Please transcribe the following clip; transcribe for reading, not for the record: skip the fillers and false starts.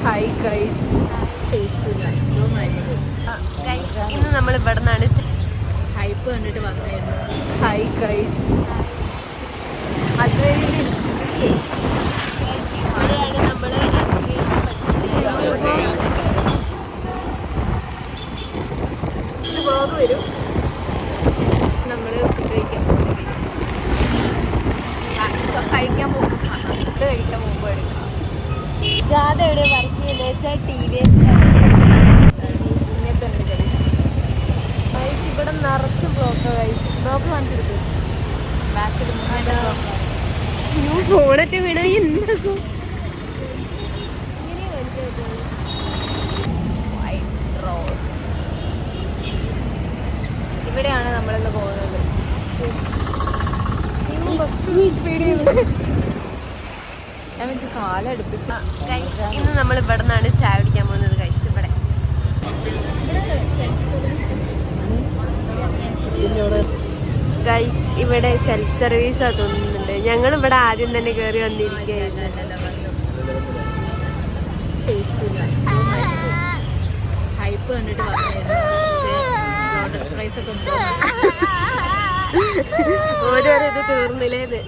Hi guys, ഇന്ന് നമ്മൾ ഇവിടെ നിന്നാണ് ഹൈപ്പ് കണ്ടിട്ട് വന്നായിരുന്നു. ഹായ് ഗൈസ്, അതുവരെ ഇവിടെയാണ് നമ്മൾ ഇത് വ്ളോഗ് വരും. നമ്മൾ ഫുഡ് കഴിക്കാൻ പോകുന്നത് കഴിക്കാൻ പോകുമ്പോൾ ഫുഡ് കഴിക്കാൻ പോകുമ്പോൾ എടുക്കാം. ജാഥ എവിടെ വർക്ക് ചെയ്യുന്നത് വെച്ചാൽ TVS ഇങ്ങനത്തെ ഗൈസ്. ഇവിടെ നിറച്ചും ബ്ലോക്ക് ബ്ലോക്ക് കാണിച്ചെടുക്കും. ബാക്കിൽ ഫോണറ്റ് വീണ എന്താക്കും ഇവിടെയാണ് നമ്മളിന്ന് പോകുന്നത്. ഞാൻ വെച്ച് കാലടുപ്പിച്ച്. ഇന്ന് നമ്മൾ ഇവിടെ നിന്നാണ് ചായ കുടിക്കാൻ പോകുന്നത് ഗൈസ്. ഇവിടെ ഗൈസ് ഇവിടെ സെൽഫ് സർവീസാ തോന്നുന്നുണ്ട്. ഞങ്ങൾ ഇവിടെ ആദ്യം തന്നെ കയറി വന്നിരിക്കുകയായിരുന്നു. ഹൈപ്പ് കണ്ടിട്ട് വന്നായിരുന്നു. ഓരോരോ ഇത് തീർന്നില്ലേന്ന്.